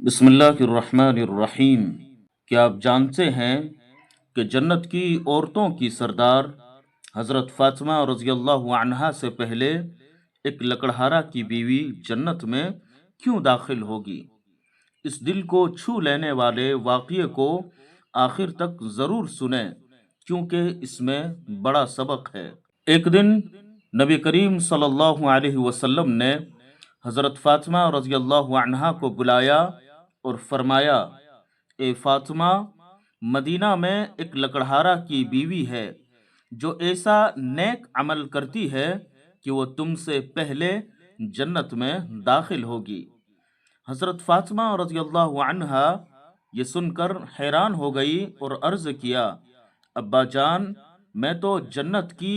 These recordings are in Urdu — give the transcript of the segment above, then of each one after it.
بسم اللہ الرحمن الرحیم۔ کیا آپ جانتے ہیں کہ جنت کی عورتوں کی سردار حضرت فاطمہ رضی اللہ عنہا سے پہلے ایک لکڑہارا کی بیوی جنت میں کیوں داخل ہوگی؟ اس دل کو چھو لینے والے واقعے کو آخر تک ضرور سنیں، کیونکہ اس میں بڑا سبق ہے۔ ایک دن نبی کریم صلی اللہ علیہ وسلم نے حضرت فاطمہ رضی اللہ عنہا کو بلایا اور فرمایا، اے فاطمہ، مدینہ میں ایک لکڑہارا کی بیوی ہے جو ایسا نیک عمل کرتی ہے کہ وہ تم سے پہلے جنت میں داخل ہوگی۔ حضرت فاطمہ رضی اللہ عنہا یہ سن کر حیران ہو گئی اور عرض کیا، ابا جان، میں تو جنت کی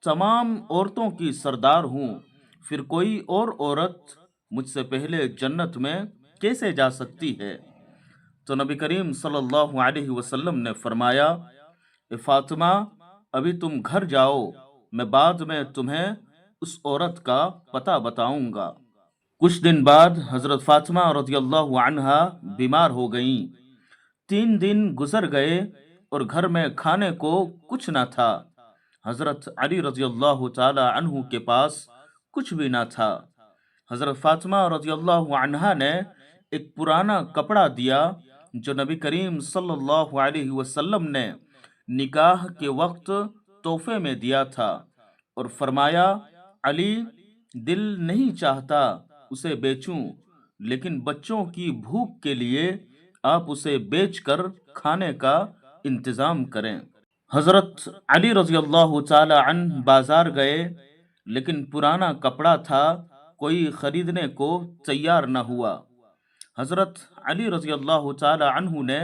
تمام عورتوں کی سردار ہوں، پھر کوئی اور عورت مجھ سے پہلے جنت میں کیسے جا سکتی ہے؟ تو نبی کریم صلی اللہ علیہ وسلم نے فرمایا، اے فاطمہ، ابھی تم گھر جاؤ، میں بعد میں تمہیں اس عورت کا پتہ بتاؤں گا۔ کچھ دن بعد حضرت فاطمہ رضی اللہ عنہا بیمار ہو گئیں۔ 3 دن گزر گئے اور گھر میں کھانے کو کچھ نہ تھا۔ حضرت علی رضی اللہ تعالی عنہ کے پاس کچھ بھی نہ تھا۔ حضرت فاطمہ رضی اللہ عنہا نے ایک پرانا کپڑا دیا جو نبی کریم صلی اللہ علیہ وسلم نے نکاح کے وقت تحفے میں دیا تھا، اور فرمایا، علی، دل نہیں چاہتا اسے بیچوں، لیکن بچوں کی بھوک کے لیے آپ اسے بیچ کر کھانے کا انتظام کریں۔ حضرت علی رضی اللہ تعالی عنہ بازار گئے، لیکن پرانا کپڑا تھا، کوئی خریدنے کو تیار نہ ہوا۔ حضرت علی رضی اللہ تعالی عنہ نے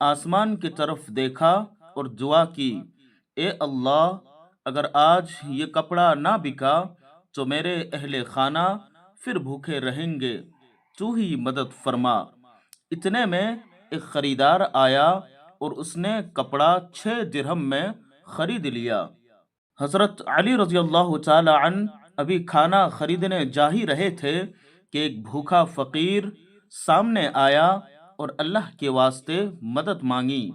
آسمان کی طرف دیکھا اور دعا کی، اے اللہ، اگر آج یہ کپڑا نہ بکا تو میرے اہل خانہ پھر بھوکے رہیں گے، تو ہی مدد فرما۔ اتنے میں ایک خریدار آیا اور اس نے کپڑا 6 درہم میں خرید لیا۔ حضرت علی رضی اللہ تعالی عنہ ابھی کھانا خریدنے جا ہی رہے تھے کہ ایک بھوکا فقیر سامنے آیا اور اللہ کے واسطے مدد مانگی،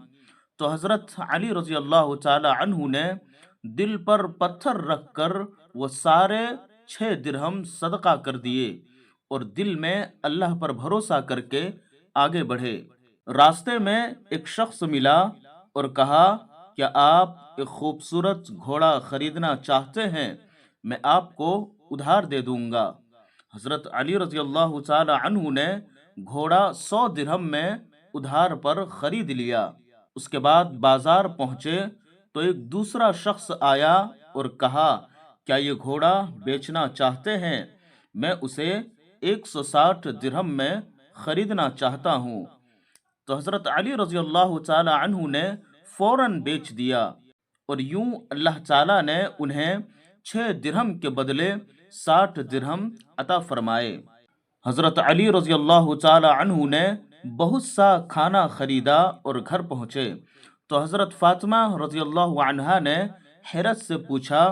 تو حضرت علی رضی اللہ تعالی عنہ نے دل پر پتھر رکھ کر وہ سارے 6 درہم صدقہ کر دیے اور دل میں اللہ پر بھروسہ کر کے آگے بڑھے۔ راستے میں ایک شخص ملا اور کہا، کیا آپ ایک خوبصورت گھوڑا خریدنا چاہتے ہیں؟ میں آپ کو ادھار دے دوں گا۔ حضرت علی رضی اللہ تعالی عنہ نے گھوڑا 100 درہم میں ادھار پر خرید لیا۔ اس کے بعد بازار پہنچے تو ایک دوسرا شخص آیا اور کہا، کیا یہ گھوڑا بیچنا چاہتے ہیں؟ میں اسے 160 درہم میں خریدنا چاہتا ہوں۔ تو حضرت علی رضی اللہ تعالی عنہ نے فوراً بیچ دیا، اور یوں اللہ تعالیٰ نے انہیں 6 درہم کے بدلے 60 درہم عطا فرمائے۔ حضرت علی رضی اللہ تعالی عنہ نے بہت سا کھانا خریدا اور گھر پہنچے تو حضرت فاطمہ رضی اللہ عنہا نے حیرت سے پوچھا،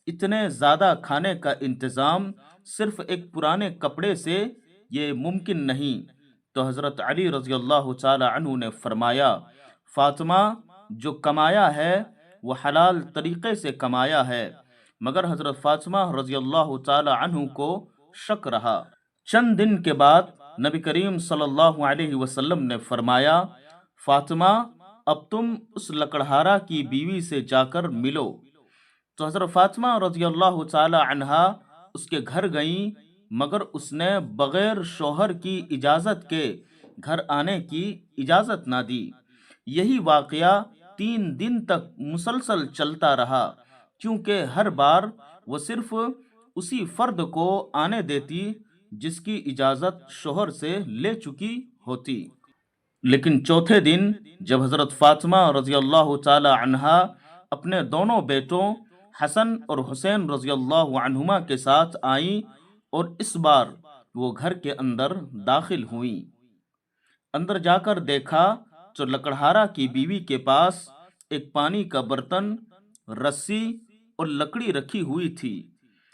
اتنے زیادہ کھانے کا انتظام صرف ایک پرانے کپڑے سے یہ ممکن نہیں؟ تو حضرت علی رضی اللہ تعالی عنہ نے فرمایا، فاطمہ، جو کمایا ہے وہ حلال طریقے سے کمایا ہے۔ مگر حضرت فاطمہ رضی اللہ تعالی عنہ کو شک رہا۔ چند دن کے بعد نبی کریم صلی اللہ علیہ وسلم نے فرمایا، فاطمہ، اب تم اس لکڑہارا کی بیوی سے جا کر ملو۔ تو حضرت فاطمہ رضی اللہ تعالی عنہا اس کے گھر گئیں، مگر اس نے بغیر شوہر کی اجازت کے گھر آنے کی اجازت نہ دی۔ یہی واقعہ 3 دن تک مسلسل چلتا رہا، کیونکہ ہر بار وہ صرف اسی فرد کو آنے دیتی جس کی اجازت شوہر سے لے چکی ہوتی۔ لیکن چوتھے دن جب حضرت فاطمہ رضی اللہ تعالی عنہا اپنے دونوں بیٹوں حسن اور حسین رضی اللہ عنہما کے ساتھ آئیں، اور اس بار وہ گھر کے اندر داخل ہوئیں، اندر جا کر دیکھا تو لکڑہارا کی بیوی کے پاس ایک پانی کا برتن، رسی اور لکڑی رکھی ہوئی تھی۔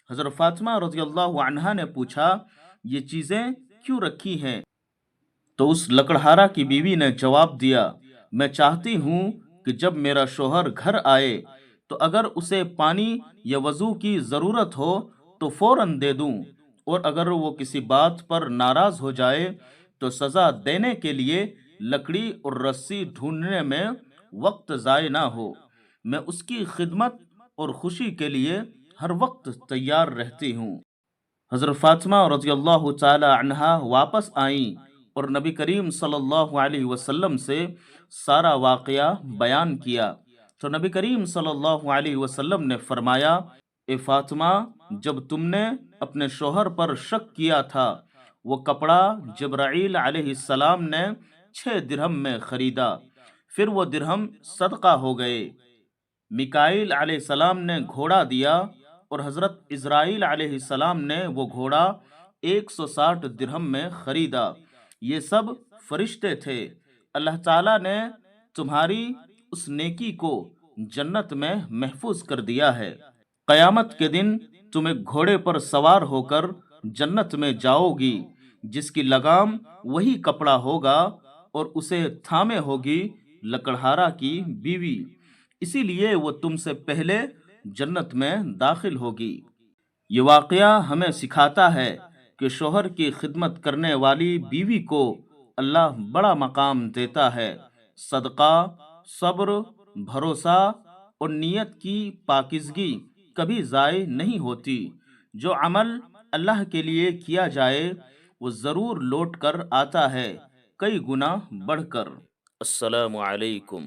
حضرت فاطمہ رضی اللہ عنہا نے پوچھا، یہ چیزیں کیوں رکھی ہیں؟ تو اس لکڑہارا کی بیوی نے جواب دیا، میں چاہتی ہوں کہ جب میرا شوہر گھر آئے تو اگر اسے پانی یا وضو کی ضرورت ہو تو فوراً دے دوں، اور اگر وہ کسی بات پر ناراض ہو جائے تو سزا دینے کے لیے لکڑی اور رسی ڈھونڈنے میں وقت ضائع نہ ہو۔ میں اس کی خدمت اور خوشی کے لیے ہر وقت تیار رہتی ہوں۔ حضرت فاطمہ رضی اللہ تعالی عنہا واپس آئیں اور نبی کریم صلی اللہ علیہ وسلم سے سارا واقعہ بیان کیا، تو نبی کریم صلی اللہ علیہ وسلم نے فرمایا، اے فاطمہ، جب تم نے اپنے شوہر پر شک کیا تھا، وہ کپڑا جبرائیل علیہ السلام نے 6 درہم میں خریدا، پھر وہ درہم صدقہ ہو گئے۔ میکائیل علیہ السلام نے گھوڑا دیا اور حضرت اسرائیل علیہ السلام نے وہ گھوڑا 160 درہم میں خریدا۔ یہ سب فرشتے تھے۔ اللہ تعالیٰ نے تمہاری اس نیکی کو جنت میں محفوظ کر دیا ہے۔ قیامت کے دن تم ایک گھوڑے پر سوار ہو کر جنت میں جاؤ گی، جس کی لگام وہی کپڑا ہوگا اور اسے تھامے ہوگی لکڑہارا کی بیوی، اسی لیے وہ تم سے پہلے جنت میں داخل ہوگی۔ یہ واقعہ ہمیں سکھاتا ہے کہ شوہر کی خدمت کرنے والی بیوی کو اللہ بڑا مقام دیتا ہے۔ صدقہ، صبر، بھروسہ اور نیت کی پاکیزگی کبھی ضائع نہیں ہوتی۔ جو عمل اللہ کے لیے کیا جائے وہ ضرور لوٹ کر آتا ہے، کئی گنا بڑھ کر۔ السلام علیکم۔